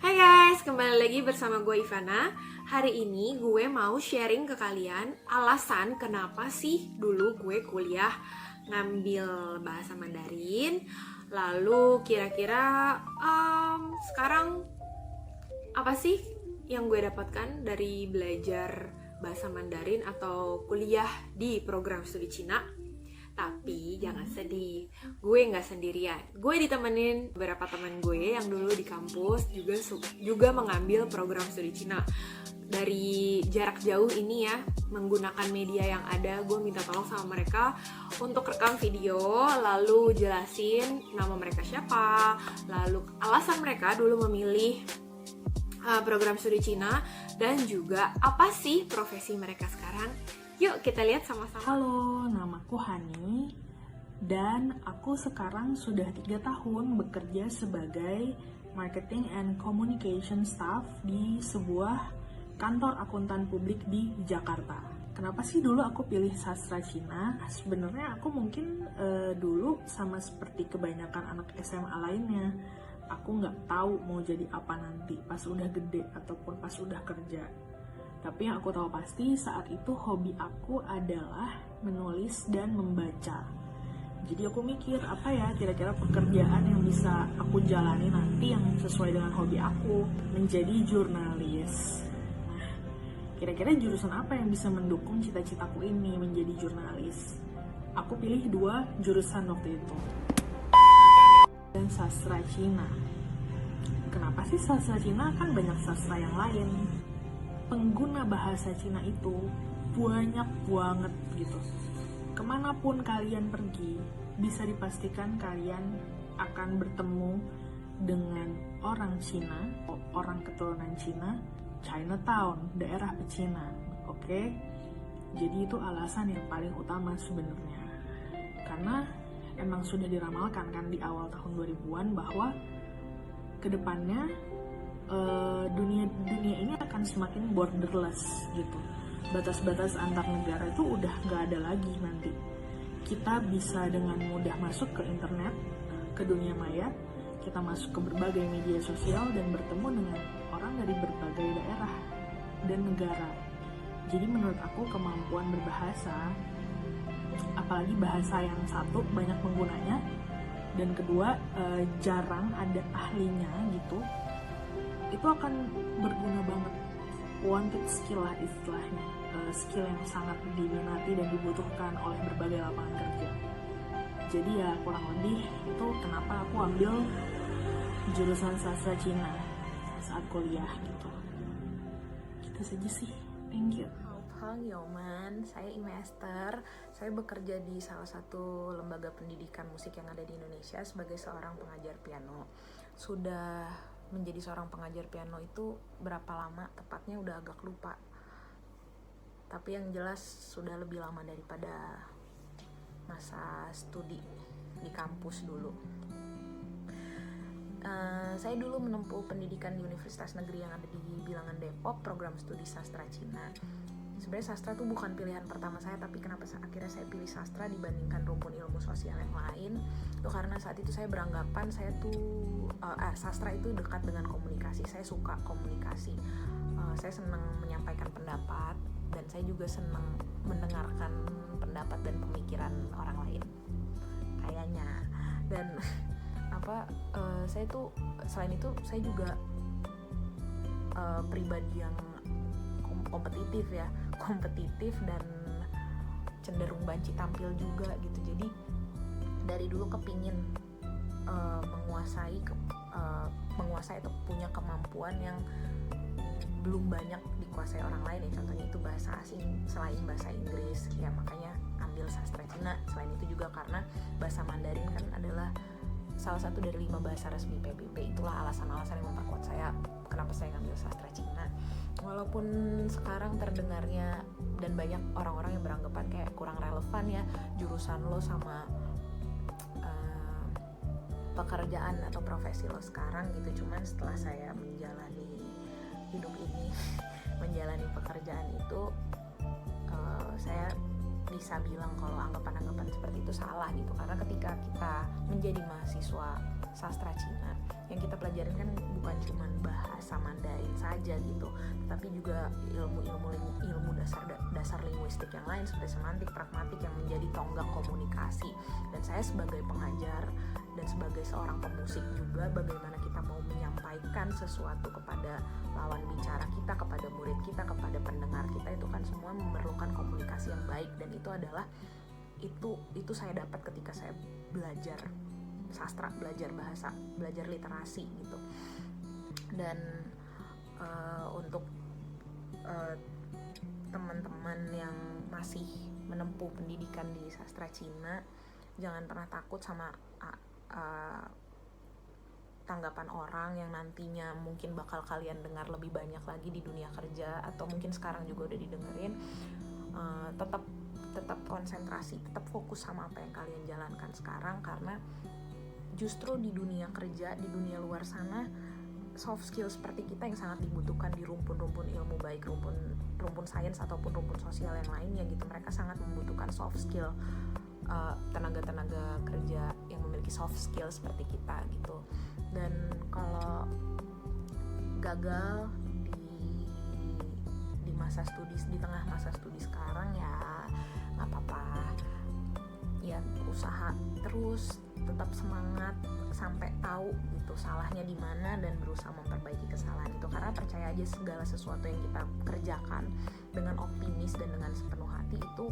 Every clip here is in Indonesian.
Hai guys, kembali lagi bersama gue Ivana. Hari ini gue mau sharing ke kalian alasan kenapa sih dulu gue kuliah ngambil bahasa Mandarin. Lalu kira-kira sekarang apa sih yang gue dapatkan dari belajar bahasa Mandarin atau kuliah di program studi Cina. Tapi jangan sedih, gue nggak sendirian. Gue ditemenin beberapa teman gue yang dulu di kampus juga mengambil program studi Cina. Dari jarak jauh ini ya, menggunakan media yang ada, gue minta tolong sama mereka untuk rekam video, lalu jelasin nama mereka siapa, lalu alasan mereka dulu memilih program studi Cina, dan juga apa sih profesi mereka sekarang. Yuk kita lihat sama-sama. Halo, namaku Hani dan aku sekarang sudah 3 tahun bekerja sebagai Marketing and Communication Staff di sebuah kantor akuntan publik di Jakarta. Kenapa sih dulu aku pilih sastra Cina? Sebenarnya aku mungkin dulu sama seperti kebanyakan anak SMA lainnya. Aku nggak tahu mau jadi apa nanti pas udah gede ataupun pas udah kerja. Tapi yang aku tahu pasti saat itu hobi aku adalah menulis dan membaca. Jadi aku mikir apa ya kira-kira pekerjaan yang bisa aku jalani nanti yang sesuai dengan hobi aku, menjadi jurnalis. Nah, kira-kira jurusan apa yang bisa mendukung cita-citaku ini menjadi jurnalis? Aku pilih 2 jurusan waktu itu. Dan sastra Cina. Kenapa sih sastra Cina? Kan banyak sastra yang lain. Pengguna bahasa Cina itu banyak banget gitu. Kemanapun kalian pergi, bisa dipastikan kalian akan bertemu dengan orang Cina, orang keturunan Cina, Chinatown, daerah pecinan. Oke? Jadi itu alasan yang paling utama sebenarnya. Karena emang sudah diramalkan kan di awal tahun 2000-an bahwa kedepannya dunia ini akan semakin borderless gitu. Batas-batas antar negara itu udah nggak ada lagi nanti. Kita bisa dengan mudah masuk ke internet, ke dunia maya, kita masuk ke berbagai media sosial dan bertemu dengan orang dari berbagai daerah dan negara. Jadi menurut aku kemampuan berbahasa, apalagi bahasa yang satu banyak penggunanya, dan kedua jarang ada ahlinya gitu, itu akan berguna banget. Wanted skill lah istilahnya, skill yang sangat diminati dan dibutuhkan oleh berbagai lapangan kerja. Jadi ya kurang lebih itu kenapa aku ambil jurusan sastra Cina saat kuliah gitu. Gitu saja sih, thank you. Halo Yoman, saya Imester. Saya bekerja di salah satu lembaga pendidikan musik yang ada di Indonesia sebagai seorang pengajar piano. Sudah menjadi seorang pengajar piano itu berapa lama tepatnya udah agak lupa. Tapi yang jelas sudah lebih lama daripada masa studi di kampus dulu. Saya dulu menempuh pendidikan di Universitas Negeri yang ada di Bilangan Depok, program studi sastra Cina. Sebenarnya sastra itu bukan pilihan pertama saya, tapi kenapa akhirnya saya pilih sastra dibandingkan rumpun ilmu sosial yang lain? Itu karena saat itu saya beranggapan saya tuh sastra itu dekat dengan komunikasi. Saya suka komunikasi. Saya senang menyampaikan pendapat dan saya juga senang mendengarkan pendapat dan pemikiran orang lain. Kayaknya. Dan saya tuh selain itu saya juga pribadi yang kompetitif dan cenderung banci tampil juga gitu. Jadi dari dulu kepingin menguasai atau punya kemampuan yang belum banyak dikuasai orang lain ya. Contohnya itu bahasa asing selain bahasa Inggris ya, makanya ambil sastra Cina. Selain itu juga karena bahasa Mandarin kan adalah salah satu dari 5 bahasa resmi PBB. Itulah alasan-alasan yang memperkuat saya kenapa saya ngambil sastra Cina. Walaupun sekarang terdengarnya dan banyak orang-orang yang beranggapan kayak kurang relevan ya jurusan lo sama pekerjaan atau profesi lo sekarang gitu. Cuman setelah saya menjalani hidup ini, menjalani pekerjaan itu, saya bisa bilang kalau anggapan-anggapan seperti itu salah gitu. Karena ketika kita menjadi mahasiswa sastra Cina. Yang kita pelajarin kan bukan cuma bahasa Mandarin saja gitu, tapi juga ilmu dasar linguistik yang lain seperti semantik, pragmatik yang menjadi tonggak komunikasi. Dan saya sebagai pengajar dan sebagai seorang pemusik juga, bagaimana kita mau menyampaikan sesuatu kepada lawan bicara kita, kepada murid kita, kepada pendengar kita, itu kan semua memerlukan komunikasi yang baik. Dan itu adalah itu saya dapat ketika saya belajar sastra, belajar bahasa, belajar literasi gitu. Dan untuk teman-teman yang masih menempuh pendidikan di sastra Cina, jangan pernah takut sama tanggapan orang yang nantinya mungkin bakal kalian dengar lebih banyak lagi di dunia kerja, atau mungkin sekarang juga udah didengerin. Tetap konsentrasi, tetap fokus sama apa yang kalian jalankan sekarang, karena justru di dunia kerja, di dunia luar sana, soft skill seperti kita yang sangat dibutuhkan di rumpun-rumpun ilmu, baik rumpun sains ataupun rumpun sosial yang lainnya gitu. Mereka sangat membutuhkan soft skill, tenaga-tenaga kerja yang memiliki soft skill seperti kita gitu. Dan kalau gagal di masa studi, di tengah masa studi sekarang, ya nggak apa-apa, ya usaha terus, tetap semangat sampai tahu gitu salahnya di mana dan berusaha memperbaiki kesalahan itu. Karena percaya aja, segala sesuatu yang kita kerjakan dengan optimis dan dengan sepenuh hati itu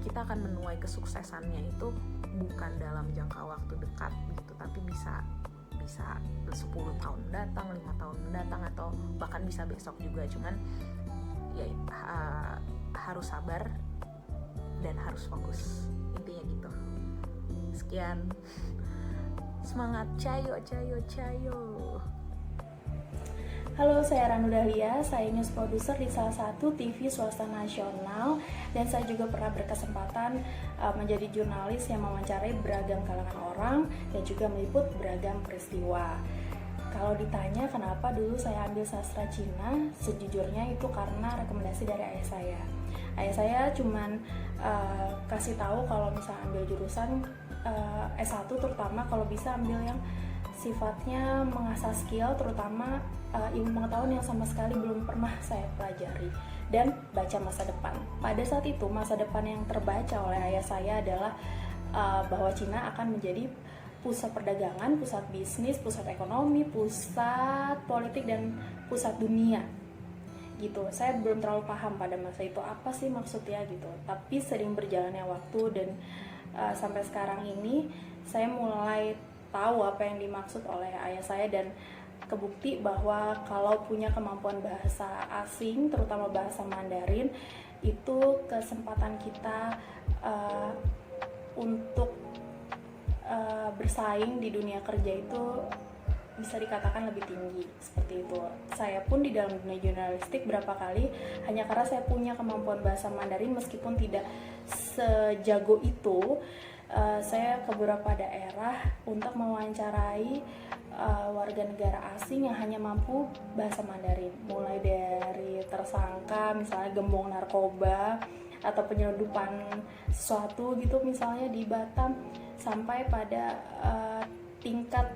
kita akan menuai kesuksesannya itu bukan dalam jangka waktu dekat gitu, tapi bisa 10 tahun mendatang, 5 tahun mendatang, atau bahkan bisa besok juga. Cuman ya harus sabar dan harus fokus, intinya gitu. Sekian, semangat, cayo. Halo, saya Ranu Dahlia, saya news producer di salah satu TV swasta nasional, dan saya juga pernah berkesempatan menjadi jurnalis yang mewawancarai beragam kalangan orang dan juga meliput beragam peristiwa. Kalau ditanya kenapa dulu saya ambil sastra Cina, sejujurnya itu karena rekomendasi dari ayah saya. Ayah saya cuman kasih tahu kalau misalnya ambil jurusan S1, terutama kalau bisa ambil yang sifatnya mengasah skill, terutama ilmu pengetahuan yang sama sekali belum pernah saya pelajari, dan baca masa depan. Pada saat itu masa depan yang terbaca oleh ayah saya adalah bahwa Cina akan menjadi pusat perdagangan, pusat bisnis, pusat ekonomi, pusat politik, dan pusat dunia gitu. Saya belum terlalu paham pada masa itu apa sih maksudnya gitu, tapi sering berjalannya waktu dan sampai sekarang ini saya mulai tahu apa yang dimaksud oleh ayah saya, dan kebukti bahwa kalau punya kemampuan bahasa asing, terutama bahasa Mandarin, itu kesempatan kita untuk bersaing di dunia kerja itu bisa dikatakan lebih tinggi, seperti itu. Saya pun di dalam dunia jurnalistik berapa kali hanya karena saya punya kemampuan bahasa Mandarin, meskipun tidak sejago itu, saya ke beberapa daerah untuk mewawancarai warga negara asing yang hanya mampu bahasa Mandarin, mulai dari tersangka misalnya gembong narkoba atau penyelundupan sesuatu gitu misalnya di Batam, sampai pada tingkat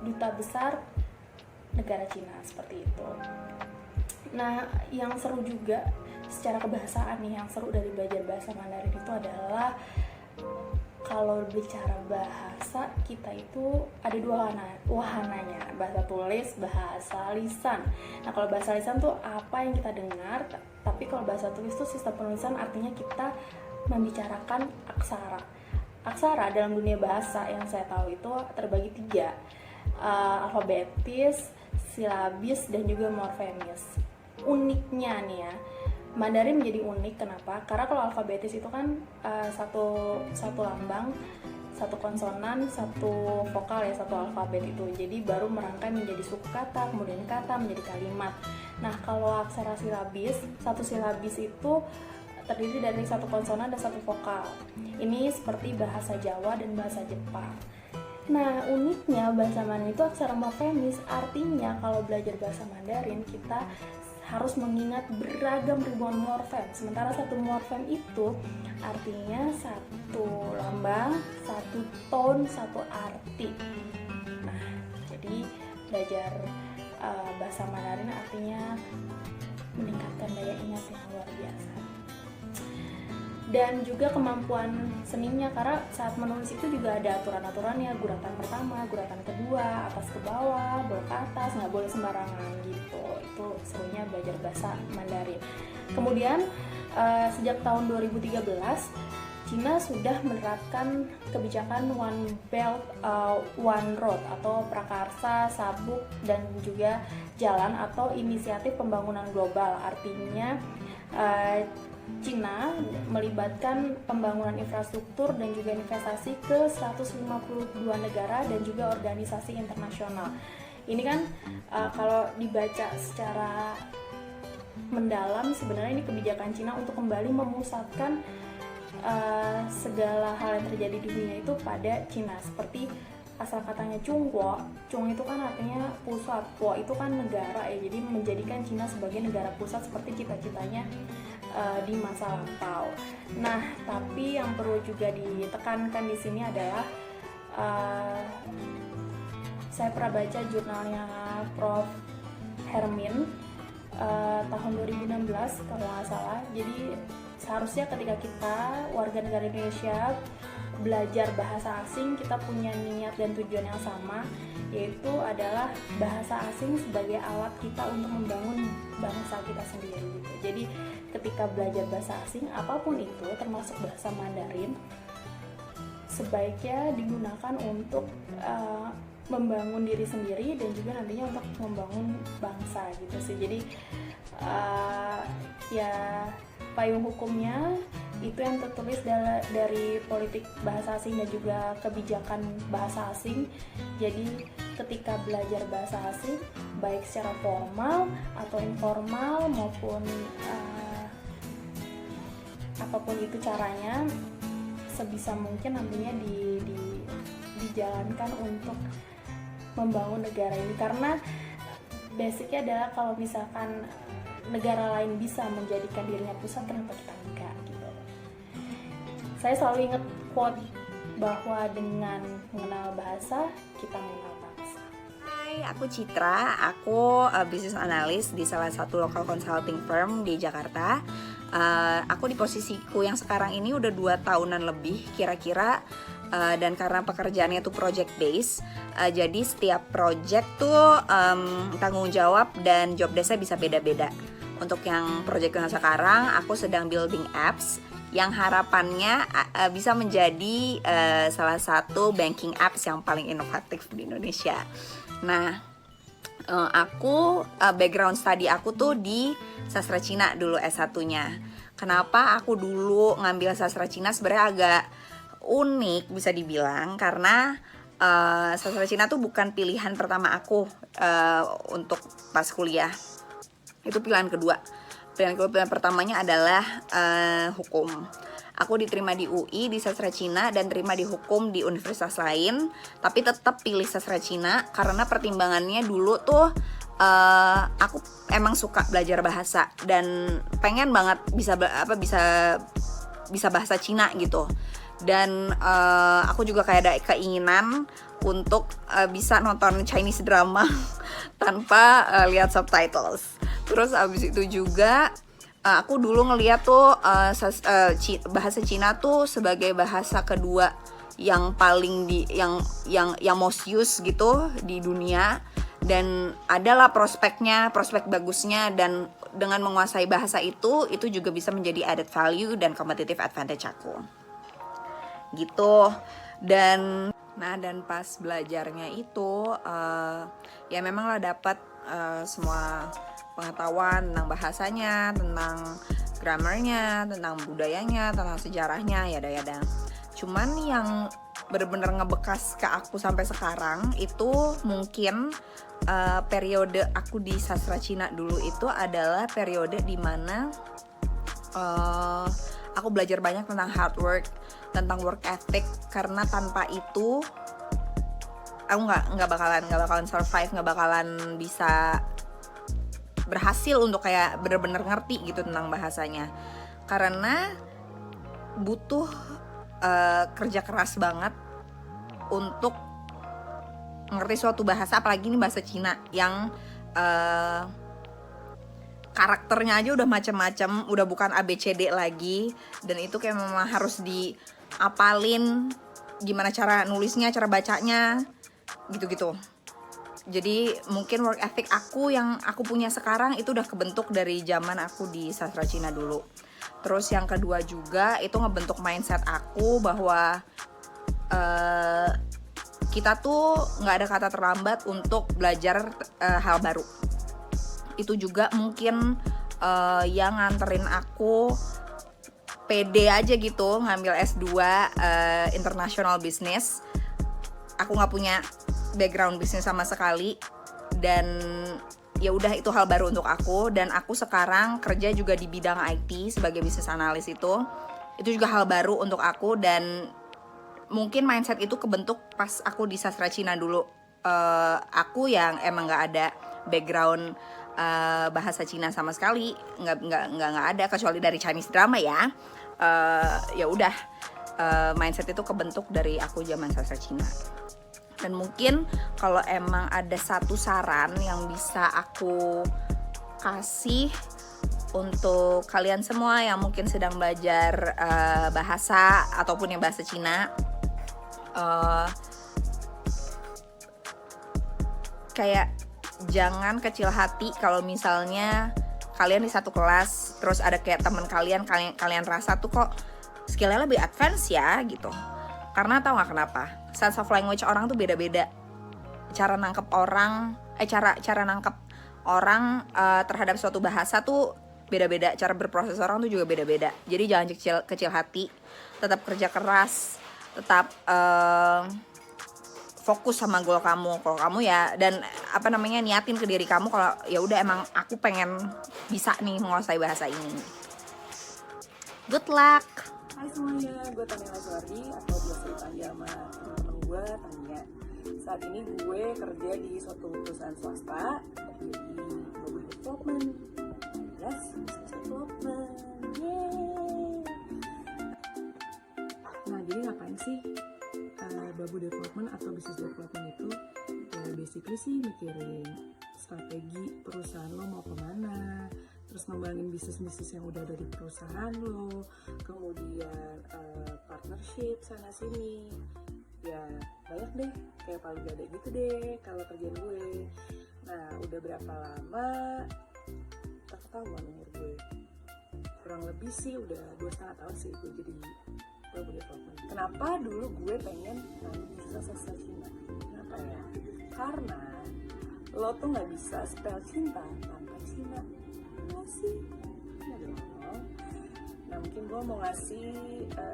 duta besar negara Cina, seperti itu. Nah, yang seru juga secara kebahasaan nih, yang seru dari belajar bahasa Mandarin itu adalah kalau bicara bahasa kita itu ada dua wahananya, bahasa tulis, bahasa lisan. Nah, kalau bahasa lisan tuh apa yang kita dengar, tapi kalau bahasa tulis tuh sistem penulisan, artinya kita membicarakan aksara. Aksara dalam dunia bahasa yang saya tahu itu terbagi 3, alfabetis, silabis, dan juga morfemis. Uniknya nih ya, Mandarin menjadi unik. Kenapa? Karena kalau alfabetis itu kan satu lambang, satu konsonan, satu vokal ya, satu alfabet itu. Jadi baru merangkai menjadi suku kata, kemudian kata menjadi kalimat. Nah, kalau aksara silabis, satu silabis itu terdiri dari satu konsonan dan satu vokal. Ini seperti bahasa Jawa dan bahasa Jepang. Nah, uniknya bahasa Mandarin itu aksara morfemis, artinya kalau belajar bahasa Mandarin kita harus mengingat beragam ribuan morfem. Sementara satu morfem itu artinya satu lambang, satu tone, satu arti. Nah, jadi belajar bahasa Mandarin artinya meningkatkan daya ingat yang luar biasa. Dan juga kemampuan seninya, karena saat menulis itu juga ada aturan-aturannya, guratan pertama, guratan kedua, atas ke bawah, bawah ke atas, nggak boleh sembarangan gitu. Itu serunya belajar bahasa Mandarin. Kemudian sejak tahun 2013 Cina sudah menerapkan kebijakan One Belt One Road atau prakarsa, sabuk, dan juga jalan atau inisiatif pembangunan global. Artinya Cina melibatkan pembangunan infrastruktur dan juga investasi ke 152 negara dan juga organisasi internasional. Ini kan kalau dibaca secara mendalam, sebenarnya ini kebijakan Cina untuk kembali memusatkan segala hal yang terjadi di dunia itu pada Cina. Seperti asal katanya Chungguo, Chung itu kan artinya pusat, Guo itu kan negara ya, jadi menjadikan Cina sebagai negara pusat seperti cita-citanya di masa lampau. Nah, tapi yang perlu juga ditekankan di sini adalah saya pernah baca jurnalnya Prof. Hermin tahun 2016 kalau nggak salah. Jadi seharusnya ketika kita warga negara Indonesia belajar bahasa asing, kita punya niat dan tujuan yang sama, yaitu adalah bahasa asing sebagai alat kita untuk membangun bangsa kita sendiri gitu. Jadi ketika belajar bahasa asing apapun itu, termasuk bahasa Mandarin, sebaiknya digunakan untuk membangun diri sendiri dan juga nantinya untuk membangun bangsa gitu sih. Jadi ya payung hukumnya itu yang tertulis dari politik bahasa asing dan juga kebijakan bahasa asing. Jadi ketika belajar bahasa asing, baik secara formal atau informal maupun apapun itu caranya, sebisa mungkin nantinya dijalankan untuk membangun negara ini. Karena basicnya adalah kalau misalkan negara lain bisa menjadikan dirinya pusat, kenapa kita enggak gitu. Saya selalu ingat quote bahwa dengan mengenal bahasa kita mengenal bangsa. Hai, aku Citra, aku business analyst di salah satu local consulting firm di Jakarta. Aku di posisiku yang sekarang ini udah 2 tahunan lebih kira-kira, dan karena pekerjaannya tuh project based, jadi setiap project tuh tanggung jawab dan job desk-nya bisa beda-beda. Untuk yang project yang sekarang, aku sedang building apps yang harapannya bisa menjadi salah satu banking apps yang paling inovatif di Indonesia. Nah, aku background study aku tuh di sastra Cina dulu S1-nya. Kenapa aku dulu ngambil sastra Cina sebenarnya agak unik bisa dibilang, karena sastra Cina tuh bukan pilihan pertama aku untuk pas kuliah. Itu pilihan kedua. Pilihan pertamanya adalah hukum. Aku diterima di UI di sastra Cina dan terima di hukum di universitas lain, tapi tetap pilih sastra Cina karena pertimbangannya dulu tuh aku emang suka belajar bahasa dan pengen banget bisa bahasa Cina gitu. Dan aku juga kayak ada keinginan untuk bisa nonton Chinese drama tanpa lihat subtitles. Terus abis itu juga aku dulu ngeliat tuh bahasa Cina tuh sebagai bahasa kedua yang paling yang most used gitu di dunia, dan adalah prospek bagusnya, dan dengan menguasai bahasa itu juga bisa menjadi added value dan competitive advantage aku gitu. Dan pas belajarnya itu ya memang lah dapat semua pengetahuan tentang bahasanya, tentang grammarnya, tentang budayanya, tentang sejarahnya, yada-yada. Cuman yang bener-bener ngebekas ke aku sampai sekarang itu mungkin periode aku di sastra Cina dulu itu adalah periode dimana aku belajar banyak tentang hard work, tentang work ethic, karena tanpa itu aku nggak bakalan survive, nggak bakalan bisa berhasil untuk kayak bener-bener ngerti gitu tentang bahasanya, karena butuh kerja keras banget untuk ngerti suatu bahasa, apalagi ini bahasa Cina yang karakternya aja udah macam-macam, udah bukan ABCD lagi, dan itu kayak memang harus diapalin gimana cara nulisnya, cara bacanya, gitu-gitu. Jadi mungkin work ethic aku yang aku punya sekarang itu udah kebentuk dari zaman aku di sastra Cina dulu. Terus yang kedua juga itu ngebentuk mindset aku bahwa kita tuh nggak ada kata terlambat untuk belajar hal baru. Itu juga mungkin yang nganterin aku pede aja gitu ngambil S2 International Business. Aku nggak punya background bisnis sama sekali, dan ya udah itu hal baru untuk aku. Dan aku sekarang kerja juga di bidang IT sebagai business analyst, itu juga hal baru untuk aku, dan mungkin mindset itu kebentuk pas aku di sastra Cina dulu. Aku yang emang nggak ada background bahasa Cina sama sekali, nggak ada kecuali dari Chinese drama ya. Ya udah mindset itu kebentuk dari aku zaman sastra Cina. Dan mungkin kalau emang ada satu saran yang bisa aku kasih untuk kalian semua yang mungkin sedang belajar bahasa ataupun yang bahasa Cina, kayak jangan kecil hati kalau misalnya kalian di satu kelas terus ada kayak teman kalian rasa tuh kok skillnya lebih advance ya gitu. Karena tahu nggak kenapa? Sense of language orang tuh beda-beda. Cara nangkep orang, cara nangkep orang terhadap suatu bahasa tuh beda-beda. Cara berproses orang tuh juga beda-beda. Jadi jangan kecil hati, tetap kerja keras, tetap fokus sama goal kamu. Kalau kamu ya, dan niatin ke diri kamu kalau ya udah emang aku pengen bisa nih menguasai bahasa ini. Good luck. Hai semuanya, gue Tania Laswardi atau biasa dipanggil sama temen gue Tania. Saat ini gue kerja di suatu perusahaan swasta di Global Development. Yes, business development. Yeay. Nah, jadi ngapain sih Babu Development atau Business Development itu? Ya basically sih mikirin strategi perusahaan lo mau kemana, terus ngembangin bisnis-bisnis yang udah ada di perusahaan lo, kemudian partnership sana sini, ya banyak deh, kayak paling gede gitu deh kalau kerjaan gue. Nah, udah berapa lama tak ketahuan umur gue, kurang lebih sih udah 2,5 tahun sih gue jadi Babu Development. Kenapa dulu gue pengen ngambil jurusan sastra Cina? Kenapa ya? Karena lo tuh nggak bisa spell cinta tanpa Cina. Sih. Nah, mungkin gue mau ngasih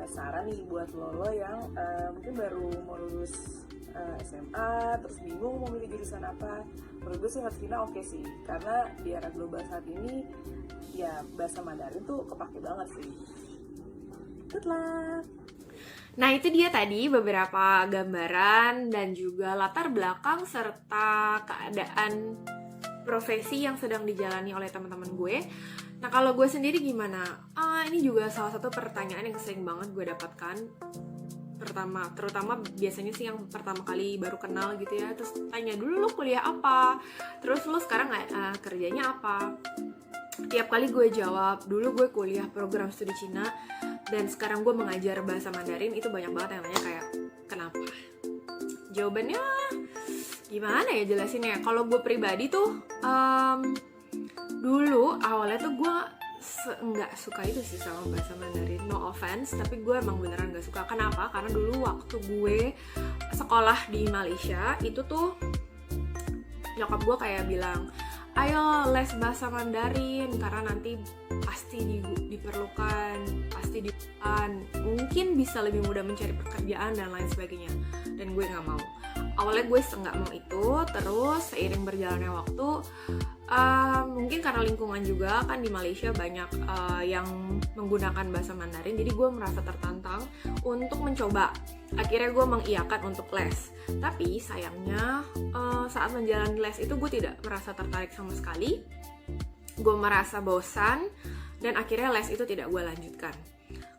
saran nih buat lo yang mungkin baru mau lulus SMA terus bingung mau milih jurusan apa. Menurut gue sih Cina oke sih, karena di era global saat ini ya bahasa Mandarin tuh kepake banget sih. Good luck. Nah, itu dia tadi beberapa gambaran dan juga latar belakang serta keadaan profesi yang sedang dijalani oleh teman-teman gue. Nah, kalau gue sendiri gimana? Ini juga salah satu pertanyaan yang sering banget gue dapatkan. Terutama biasanya sih yang pertama kali baru kenal gitu ya. Terus tanya dulu, lo kuliah apa? Terus lo sekarang kerjanya apa? Tiap kali gue jawab, dulu gue kuliah program studi Cina dan sekarang gue mengajar bahasa Mandarin. Itu banyak banget yang nanya kayak, kenapa? Jawabannya gimana ya jelasinnya? Kalau gue pribadi tuh dulu awalnya tuh gue nggak suka itu sih sama bahasa Mandarin, no offense, tapi gue emang beneran nggak suka. Kenapa? Karena dulu waktu gue sekolah di Malaysia itu tuh nyokap gue kayak bilang, ayo les bahasa Mandarin karena nanti pasti diperlukan, pasti mungkin bisa lebih mudah mencari pekerjaan dan lain sebagainya. Dan gue nggak mau. Awalnya gue nggak mau itu, terus seiring berjalannya waktu, mungkin karena lingkungan juga kan di Malaysia banyak yang menggunakan bahasa Mandarin, jadi gue merasa tertantang untuk mencoba. Akhirnya gue mengiyakan untuk les. Tapi sayangnya saat menjalani les itu gue tidak merasa tertarik sama sekali. gue merasa bosan dan akhirnya les itu tidak gue lanjutkan.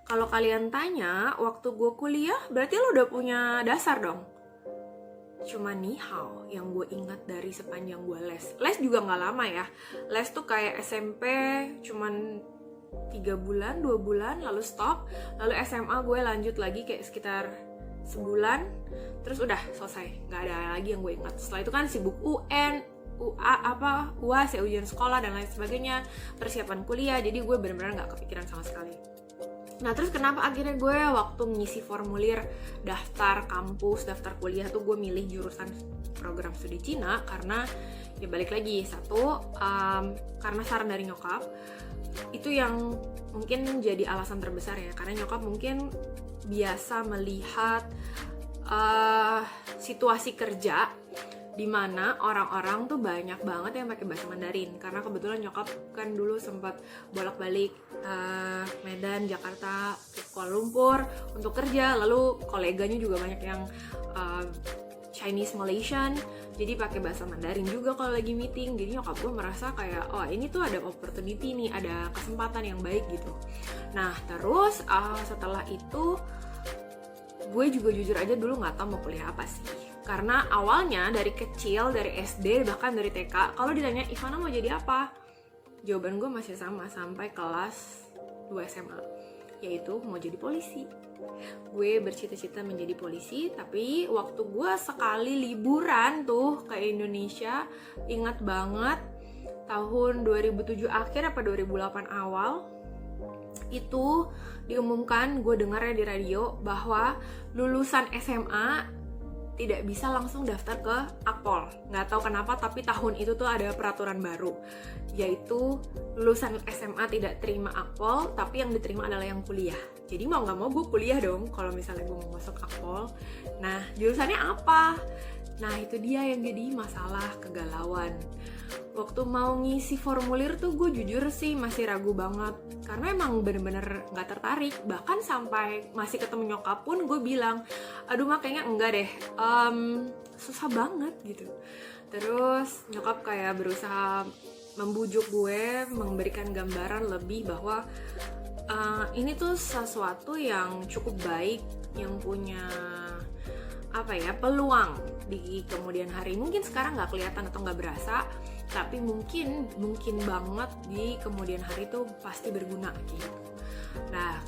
Kalau kalian tanya, waktu gue kuliah berarti lo udah punya dasar dong. Cuma nih how yang gue ingat dari sepanjang gue les. Les juga gak lama ya. Les tuh kayak SMP cuman 3 bulan, 2 bulan, lalu stop. Lalu SMA gue lanjut lagi kayak sekitar sebulan. Terus udah selesai, gak ada lagi yang gue ingat. Setelah itu kan sibuk UN, UAS ya, ujian sekolah dan lain sebagainya, persiapan kuliah. Jadi gue benar-benar gak kepikiran sama sekali. Nah terus kenapa akhirnya gue waktu ngisi formulir daftar kampus, daftar kuliah tuh gue milih jurusan program studi Cina, karena ya balik lagi, satu karena saran dari nyokap. Itu yang mungkin jadi alasan terbesar ya, karena nyokap mungkin biasa melihat situasi kerja di mana orang-orang tuh banyak banget yang pakai bahasa Mandarin, karena kebetulan nyokap kan dulu sempat bolak-balik Medan, Jakarta, Kuala Lumpur untuk kerja, lalu koleganya juga banyak yang Chinese Malaysian, jadi pakai bahasa Mandarin juga kalau lagi meeting. Jadi nyokap gue merasa kayak, oh ini tuh ada opportunity nih, ada kesempatan yang baik gitu. Nah terus setelah itu gue juga jujur aja dulu nggak tahu mau kuliah apa sih. Karena awalnya dari kecil, dari SD, bahkan dari TK, kalau ditanya Ivana mau jadi apa? Jawaban gue masih sama sampai kelas 2 SMA, yaitu mau jadi polisi. Gue bercita-cita menjadi polisi, tapi waktu gue sekali liburan tuh ke Indonesia, ingat banget tahun 2007 akhir apa 2008 awal, itu diumumkan, gue dengarnya di radio, bahwa lulusan SMA tidak bisa langsung daftar ke Akpol. Nggak tahu kenapa, tapi tahun itu tuh ada peraturan baru, yaitu lulusan SMA tidak terima Akpol, tapi yang diterima adalah yang kuliah. Jadi mau nggak mau gue kuliah dong kalau misalnya gue mau masuk Akpol. Nah jurusannya apa? Nah itu dia yang jadi masalah, kegalauan. Waktu mau ngisi formulir tuh gue jujur sih masih ragu banget, karena emang bener-bener gak tertarik. Bahkan sampai masih ketemu nyokap pun gue bilang, aduh mah kayaknya enggak deh, susah banget gitu. Terus nyokap kayak berusaha membujuk gue, memberikan gambaran lebih bahwa ini tuh sesuatu yang cukup baik, yang punya peluang di kemudian hari. Mungkin sekarang nggak kelihatan atau nggak berasa, tapi mungkin banget di kemudian hari itu pasti berguna gitu. Nah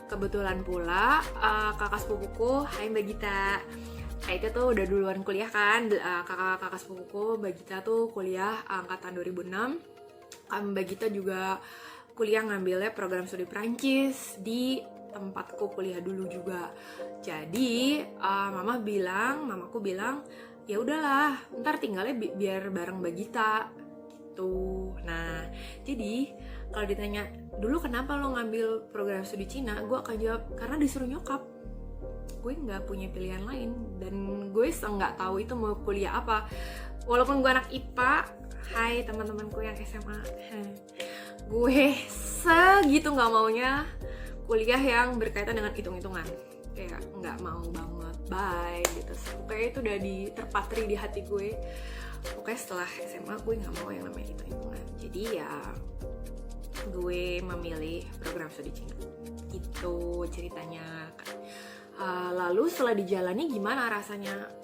kebetulan pula kakak sepupuku, hai Mbak Gita, itu tuh udah duluan kuliah kan. Kakak sepupuku Mbak Gita tuh kuliah angkatan 2006. Mbak Gita juga kuliah ngambilnya program studi Prancis di tempatku kuliah dulu juga. Jadi mamaku bilang ya udahlah, ntar tinggalnya biar bareng Mbak Gita gitu. Nah jadi kalau ditanya dulu kenapa lo ngambil program studi Cina, gue akan jawab karena disuruh nyokap. Gue nggak punya pilihan lain dan gue nggak tahu itu mau kuliah apa. Walaupun gue anak IPA, hai teman-temanku yang SMA, gue segitu nggak maunya kuliah yang berkaitan dengan hitung-hitungan, kayak nggak mau banget, bye gitu. Pokoknya itu udah terpatri di hati gue. Pokoknya setelah SMA gue nggak mau yang namanya hitung-hitungan. Jadi ya gue memilih program studi Cina. Itu ceritanya kan. Lalu setelah dijalani gimana rasanya?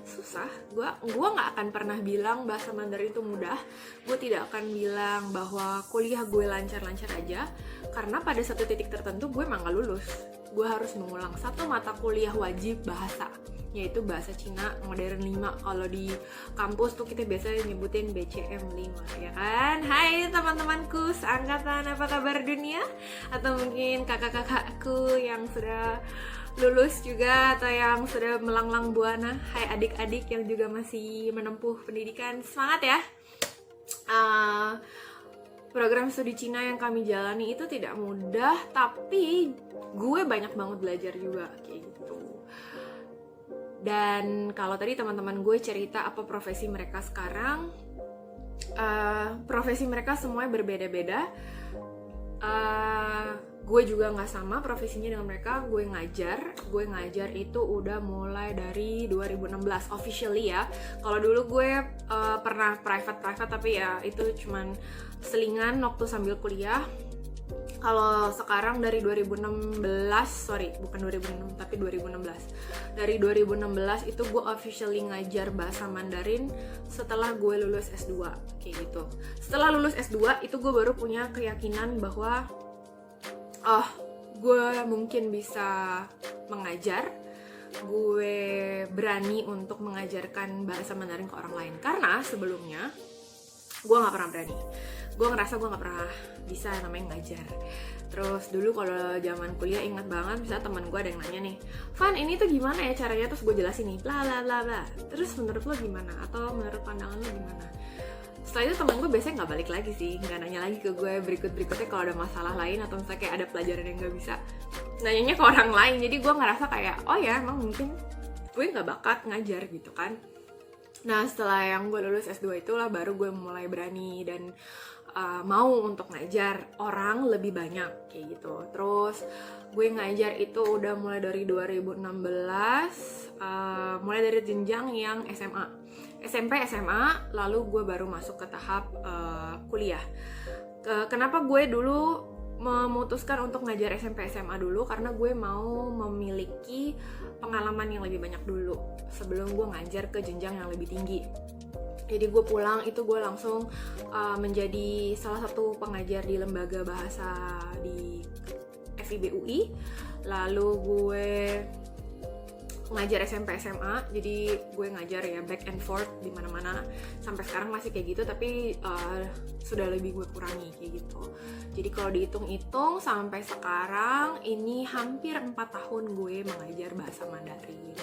Susah. Gue nggak akan pernah bilang bahasa Mandarin itu mudah. Gue tidak akan bilang bahwa kuliah gue lancar-lancar aja, karena pada satu titik tertentu gue emang gak lulus. Gue harus mengulang satu mata kuliah wajib bahasa, yaitu bahasa Cina modern 5. Kalau di kampus tuh kita biasanya nyebutin BCM 5, ya kan? Hai teman-temanku seangkatan, apa kabar dunia? Atau mungkin kakak-kakakku yang sudah lulus juga atau yang sudah melanglang buana. Hai adik-adik yang juga masih menempuh pendidikan, semangat ya. Program studi Cina yang kami jalani itu tidak mudah, tapi gue banyak banget belajar juga kayak gitu. Dan kalau tadi teman-teman gue cerita apa profesi mereka sekarang, profesi mereka semuanya berbeda-beda. gue juga nggak sama profesinya dengan mereka. Gue ngajar itu udah mulai dari 2016 officially ya. Kalau dulu gue pernah private tapi ya itu cuman selingan waktu sambil kuliah. Kalau sekarang dari 2016, sorry bukan 2006 tapi 2016. Dari 2016 itu gue officially ngajar bahasa Mandarin setelah gue lulus S2 kayak gitu. Setelah lulus S2 itu gue baru punya keyakinan bahwa gue mungkin bisa mengajar, gue berani untuk mengajarkan bahasa Mandarin ke orang lain. Karena sebelumnya gue nggak pernah berani. Gue ngerasa gue nggak pernah bisa namanya ngajar. Terus dulu kalau zaman kuliah ingat banget, misalnya teman gue ada yang nanya nih, Van ini tuh gimana ya caranya, terus gue jelasin nih, bla bla bla bla. Terus menurut lo gimana? Atau menurut pandangan lo gimana? Setelah itu teman gue biasanya nggak balik lagi sih, nggak nanya lagi ke gue berikutnya kalau ada masalah lain atau misalnya kayak ada pelajaran yang nggak bisa, nanyanya ke orang lain. Jadi gue ngerasa kayak oh ya emang mungkin gue nggak bakat ngajar gitu kan. Nah setelah yang gue lulus S2 itulah baru gue mulai berani dan mau untuk ngajar orang lebih banyak kayak gitu. Terus gue ngajar itu udah mulai dari 2016, mulai dari jenjang yang SMP, SMA, lalu gue baru masuk ke tahap kuliah. Kenapa gue dulu memutuskan untuk ngajar SMP, SMA dulu? Karena gue mau memiliki pengalaman yang lebih banyak dulu sebelum gue ngajar ke jenjang yang lebih tinggi. Jadi gue pulang itu gue langsung menjadi salah satu pengajar di lembaga bahasa di FIB UI. Lalu gue ngajar SMP SMA, jadi gue ngajar ya back and forth di mana-mana. Sampai sekarang masih kayak gitu, tapi sudah lebih gue kurangi kayak gitu. Jadi kalau dihitung-hitung sampai sekarang ini hampir 4 tahun gue mengajar bahasa Mandarin.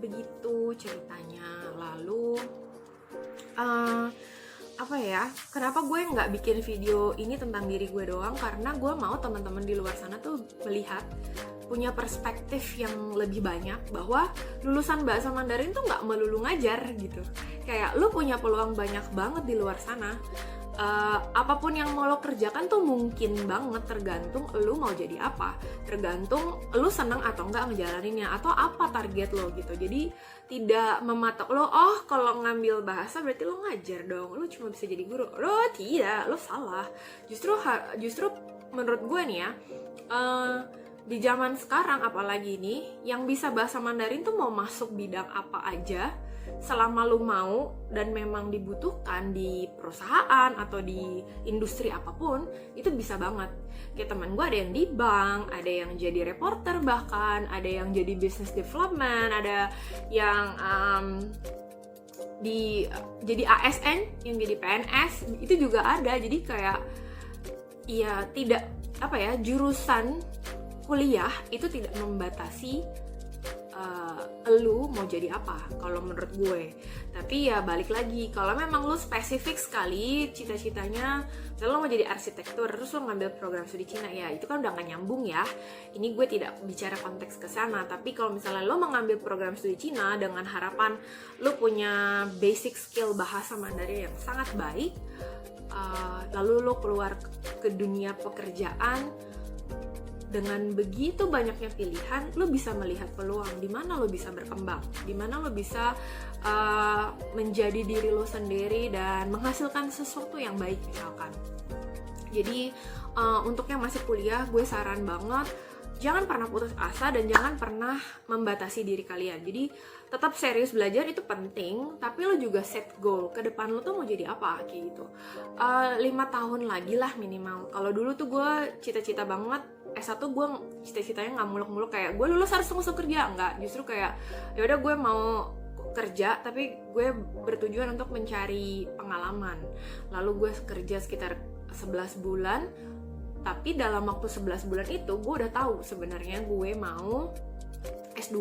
Begitu ceritanya. Lalu kenapa gue nggak bikin video ini tentang diri gue doang? Karena gue mau teman-teman di luar sana tuh melihat, punya perspektif yang lebih banyak bahwa lulusan bahasa Mandarin tuh nggak melulu ngajar gitu. Kayak lu punya peluang banyak banget di luar sana. Apapun yang mau lo kerjakan tuh mungkin banget, tergantung lu mau jadi apa, tergantung lu seneng atau enggak ngejalaninnya, atau apa target lo gitu. Jadi tidak mematok lo, kalau ngambil bahasa berarti lo ngajar dong, lo cuma bisa jadi guru. Lo tidak, lo salah. Justru menurut gue nih ya, di zaman sekarang apalagi nih, yang bisa bahasa Mandarin tuh mau masuk bidang apa aja, selama lu mau dan memang dibutuhkan di perusahaan atau di industri apapun, itu bisa banget. Kayak teman gue ada yang di bank, ada yang jadi reporter, bahkan ada yang jadi business development, ada yang jadi ASN, yang jadi PNS, itu juga ada. Jadi kayak ya tidak jurusan kuliah itu tidak membatasi lu mau jadi apa kalau menurut gue. Tapi ya balik lagi, kalau memang lu spesifik sekali cita-citanya, misalnya lu mau jadi arsitektur terus lu ngambil program studi Cina, ya itu kan udah gak nyambung ya. Ini gue tidak bicara konteks ke sana. Tapi kalau misalnya lu mengambil program studi Cina dengan harapan lu punya basic skill bahasa Mandarin yang sangat baik, lalu lu keluar ke dunia pekerjaan dengan begitu banyaknya pilihan, lo bisa melihat peluang di mana lo bisa berkembang, di mana lo bisa menjadi diri lo sendiri dan menghasilkan sesuatu yang baik misalkan. Jadi untuk yang masih kuliah, gue saran banget jangan pernah putus asa dan jangan pernah membatasi diri kalian. Jadi tetap serius belajar itu penting, tapi lo juga set goal ke depan lo tuh mau jadi apa kayak gitu. 5 tahun lagi lah minimal. Kalau dulu tuh gue cita-cita banget S1, gue cita-citanya nggak muluk-muluk kayak gue lulus harus langsung kerja, enggak. Justru kayak ya udah gue mau kerja tapi gue bertujuan untuk mencari pengalaman. Lalu gue kerja sekitar 11 bulan. Tapi dalam waktu 11 bulan itu gue udah tahu sebenarnya gue mau S2.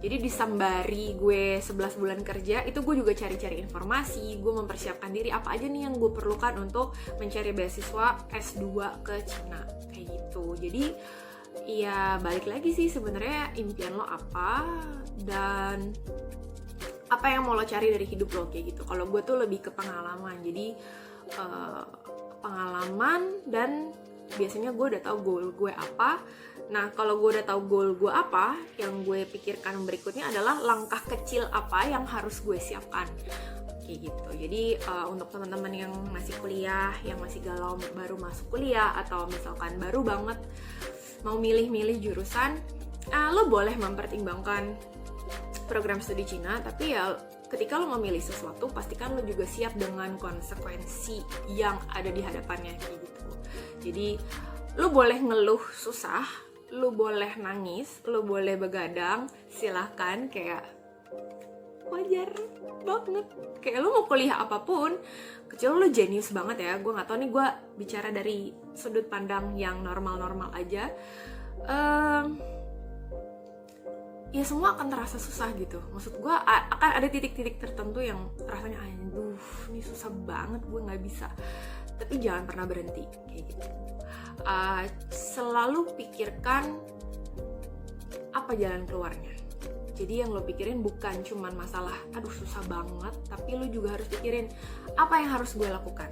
Jadi disambari gue 11 bulan kerja, itu gue juga cari-cari informasi, gue mempersiapkan diri apa aja nih yang gue perlukan untuk mencari beasiswa S2 ke Cina kayak gitu. Jadi ya balik lagi sih sebenarnya impian lo apa dan apa yang mau lo cari dari hidup lo kayak gitu. Kalau gue tuh lebih ke pengalaman. Jadi pengalaman dan biasanya gue udah tahu goal gue apa. Nah, kalau gue udah tahu goal gue apa, yang gue pikirkan berikutnya adalah langkah kecil apa yang harus gue siapkan. Kayak gitu. Jadi untuk teman-teman yang masih kuliah, yang masih galau baru masuk kuliah, atau misalkan baru banget mau milih-milih jurusan, lo boleh mempertimbangkan program studi Cina, tapi ya ketika lo memilih sesuatu, pastikan lo juga siap dengan konsekuensi yang ada di hadapannya kayak gitu. Jadi lo boleh ngeluh susah, lo boleh nangis, lo boleh begadang, silahkan, kayak wajar banget. Kayak lo mau kuliah apapun, kecuali lo jenius banget ya, gue nggak tahu nih, gue bicara dari sudut pandang yang normal-normal aja. Ya semua akan terasa susah gitu. Maksud gue akan ada titik-titik tertentu yang rasanya aduh ini susah banget, gue nggak bisa. Tapi jangan pernah berhenti kayak gitu. Selalu pikirkan apa jalan keluarnya. Jadi yang lo pikirin bukan cuman masalah aduh susah banget, tapi lo juga harus pikirin apa yang harus gue lakukan.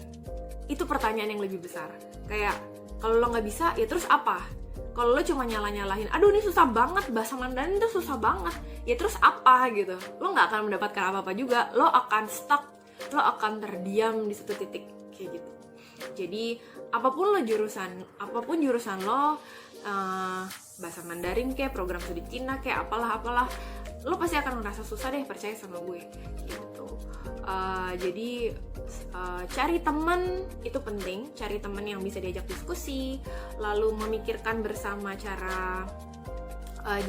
Itu pertanyaan yang lebih besar. Kayak kalau lo nggak bisa ya terus apa? Kalau lo cuma nyalahin, aduh ini susah banget, bahasa Mandarin itu susah banget, ya terus apa gitu. Lo nggak akan mendapatkan apa-apa juga, lo akan stuck, lo akan terdiam di satu titik kayak gitu. Jadi apapun jurusan lo, bahasa Mandarin kayak program studi Cina kayak apalah, lo pasti akan ngerasa susah deh, percaya sama gue gitu. Jadi cari teman itu penting, cari teman yang bisa diajak diskusi, lalu memikirkan bersama cara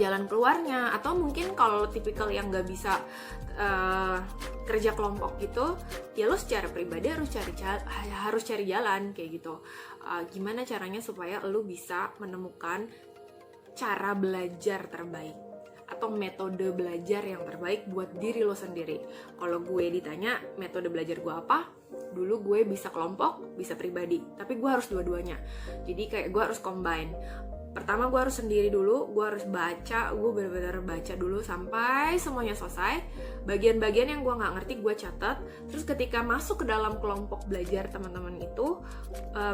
jalan keluarnya, atau mungkin kalau tipikal yang nggak bisa kerja kelompok gitu, ya lo secara pribadi harus cari jalan kayak gitu. Gimana caranya supaya lo bisa menemukan cara belajar terbaik atau metode belajar yang terbaik buat diri lo sendiri. Kalau gue ditanya metode belajar gue apa, dulu gue bisa kelompok, bisa pribadi, tapi gue harus dua-duanya. Jadi kayak gue harus combine. Pertama gue harus sendiri dulu, gue harus baca, gue benar-benar baca dulu sampai semuanya selesai. Bagian-bagian yang gue nggak ngerti gue catat. Terus ketika masuk ke dalam kelompok belajar teman-teman itu,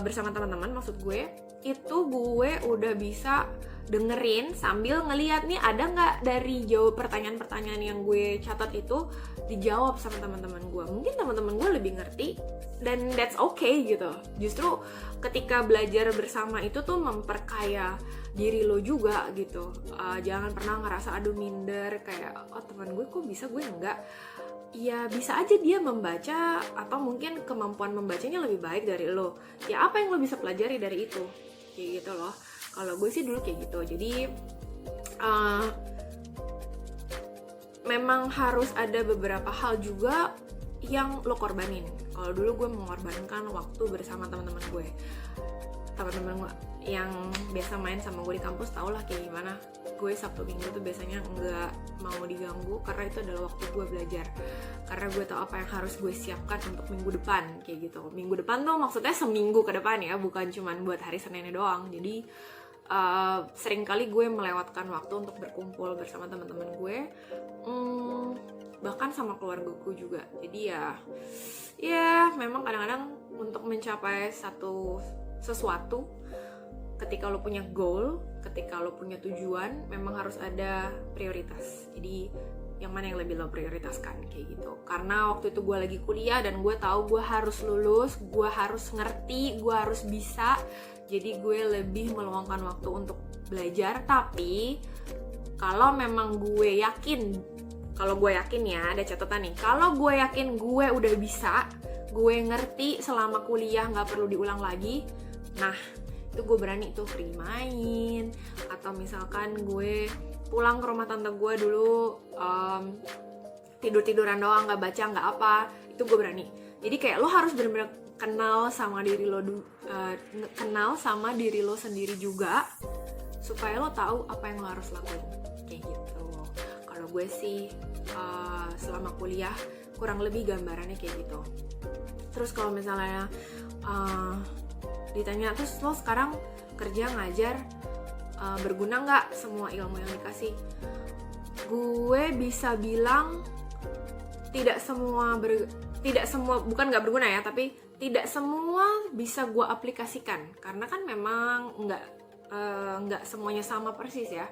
bersama teman-teman maksud gue, itu gue udah bisa dengerin sambil ngeliat nih ada nggak dari jawab pertanyaan-pertanyaan yang gue catat itu dijawab sama teman-teman gue. Mungkin teman-teman gue lebih ngerti dan that's okay gitu. Justru ketika belajar bersama itu tuh memperkaya diri lo juga gitu. Jangan pernah ngerasa aduh minder kayak oh teman gue kok bisa gue enggak. Ya bisa aja dia membaca atau mungkin kemampuan membacanya lebih baik dari lo. Ya apa yang lo bisa pelajari dari itu kayak gitu loh. Kalau gue sih dulu kayak gitu. Jadi memang harus ada beberapa hal juga yang lo korbanin. Kalau dulu gue mengorbankan waktu bersama teman-teman gue yang biasa main sama gue di kampus, tau lah kayak gimana. Gue Sabtu Minggu tuh biasanya nggak mau diganggu karena itu adalah waktu gue belajar. Karena gue tahu apa yang harus gue siapkan untuk minggu depan kayak gitu. Minggu depan tuh maksudnya seminggu ke depan ya, bukan cuman buat hari Seninnya doang. Jadi seringkali gue melewatkan waktu untuk berkumpul bersama teman-teman gue, bahkan sama keluarga gue juga. Jadi ya memang kadang-kadang untuk mencapai sesuatu, ketika lo punya goal, ketika lo punya tujuan, memang harus ada prioritas. Jadi yang mana yang lebih lo prioritaskan kayak gitu. Karena waktu itu gue lagi kuliah dan gue tahu gue harus lulus, gue harus ngerti, gue harus bisa. Jadi gue lebih meluangkan waktu untuk belajar. Tapi kalau memang gue yakin, ya ada catatan nih, kalau gue yakin gue udah bisa, gue ngerti selama kuliah nggak perlu diulang lagi, nah itu gue berani tuh free main. Atau misalkan gue pulang ke rumah tante gue dulu, tidur-tiduran doang, nggak baca, nggak apa, itu gue berani. Jadi kayak lo harus benar-benar kenal sama diri lo sendiri juga, supaya lo tahu apa yang lo harus lakuin kayak gitu. Kalau gue sih selama kuliah kurang lebih gambarannya kayak gitu. Terus kalau misalnya ditanya terus lo sekarang kerja ngajar, berguna nggak semua ilmu yang dikasih? Gue bisa bilang tidak semua bukan nggak berguna ya, tapi tidak semua bisa gue aplikasikan karena kan memang nggak semuanya sama persis ya.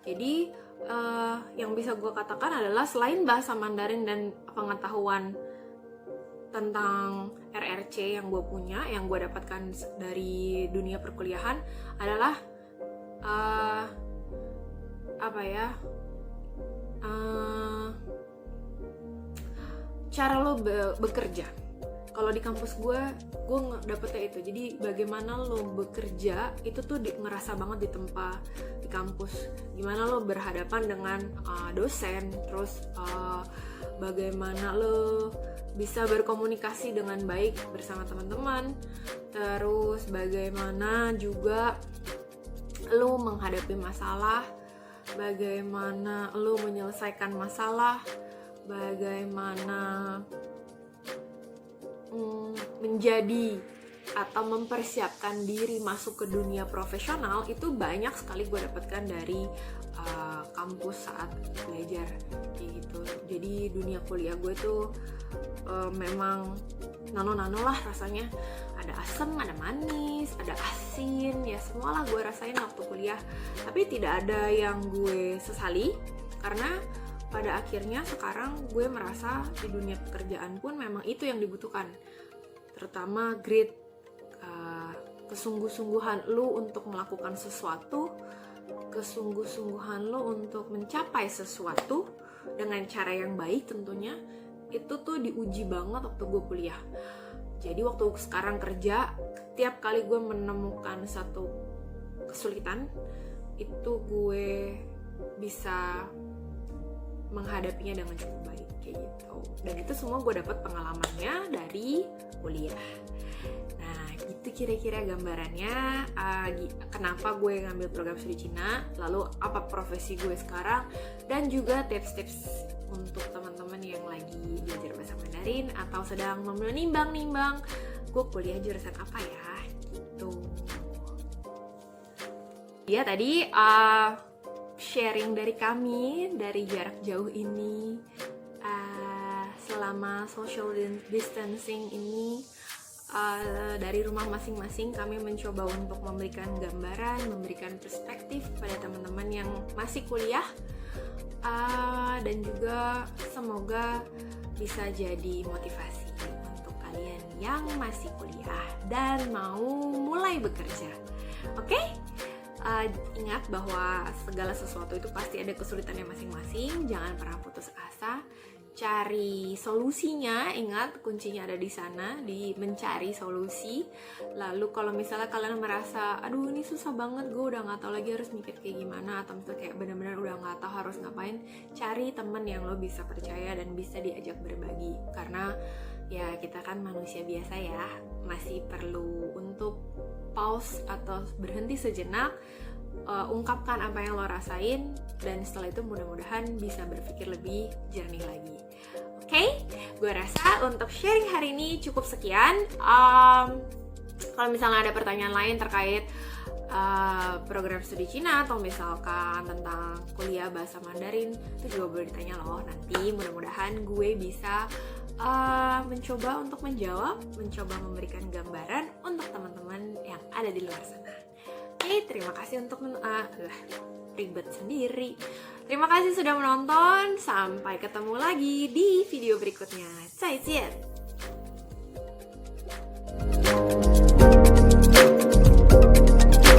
Jadi yang bisa gue katakan adalah selain bahasa Mandarin dan pengetahuan tentang RRC yang gue punya, yang gue dapatkan dari dunia perkuliahan adalah cara lo bekerja. Kalau di kampus gue dapetnya itu. Jadi bagaimana lo bekerja itu tuh ngerasa banget ditempa di kampus. Gimana lo berhadapan dengan dosen, terus bagaimana lo bisa berkomunikasi dengan baik bersama teman-teman, terus bagaimana juga lo menghadapi masalah, bagaimana lo menyelesaikan masalah, bagaimana menjadi atau mempersiapkan diri masuk ke dunia profesional. Itu banyak sekali gue dapatkan dari kampus saat belajar kayak gitu. Jadi dunia kuliah gue tuh memang nano-nano lah rasanya. Ada asam, ada manis, ada asin, ya semualah gue rasain waktu kuliah. Tapi tidak ada yang gue sesali karena pada akhirnya sekarang gue merasa di dunia pekerjaan pun memang itu yang dibutuhkan, terutama grit, kesungguh-sungguhan lo untuk melakukan sesuatu, kesungguh-sungguhan lo untuk mencapai sesuatu dengan cara yang baik tentunya. Itu tuh diuji banget waktu gue kuliah. Jadi waktu sekarang kerja, tiap kali gue menemukan satu kesulitan, itu gue bisa menghadapinya dengan cukup baik kayak gitu. Dan itu semua gue dapat pengalamannya dari kuliah. Nah, gitu kira-kira gambarannya kenapa gue ngambil program studi Cina, lalu apa profesi gue sekarang, dan juga tips-tips untuk teman-teman yang lagi belajar bahasa Mandarin atau sedang menimbang-nimbang gue kuliah jurusan apa ya gitu. Ya tadi sharing dari kami dari jarak jauh ini selama social distancing ini. Dari rumah masing-masing kami mencoba untuk memberikan gambaran, memberikan perspektif pada teman-teman yang masih kuliah, dan juga semoga bisa jadi motivasi untuk kalian yang masih kuliah dan mau mulai bekerja. Oke? Ingat bahwa segala sesuatu itu pasti ada kesulitannya masing-masing. Jangan pernah putus asa. Cari solusinya. Ingat, kuncinya ada di sana, di mencari solusi. Lalu kalau misalnya kalian merasa, aduh ini susah banget, gue udah gak tahu lagi harus mikir kayak gimana, atau misalnya kayak benar-benar udah gak tahu harus ngapain, cari temen yang lo bisa percaya dan bisa diajak berbagi. Karena ya kita kan manusia biasa ya, masih perlu untuk pause atau berhenti sejenak, ungkapkan apa yang lo rasain, dan setelah itu mudah-mudahan bisa berpikir lebih jernih lagi. Oke, gue rasa untuk sharing hari ini cukup sekian. Kalau misalnya ada pertanyaan lain terkait program studi Cina atau misalkan tentang kuliah bahasa Mandarin, itu juga boleh ditanya loh. Nanti mudah-mudahan gue bisa mencoba untuk menjawab, mencoba memberikan gambaran untuk teman-teman yang ada di luar sana. Oke, terima kasih untuk ribet sendiri. Terima kasih sudah menonton. Sampai ketemu lagi di video berikutnya. 再见.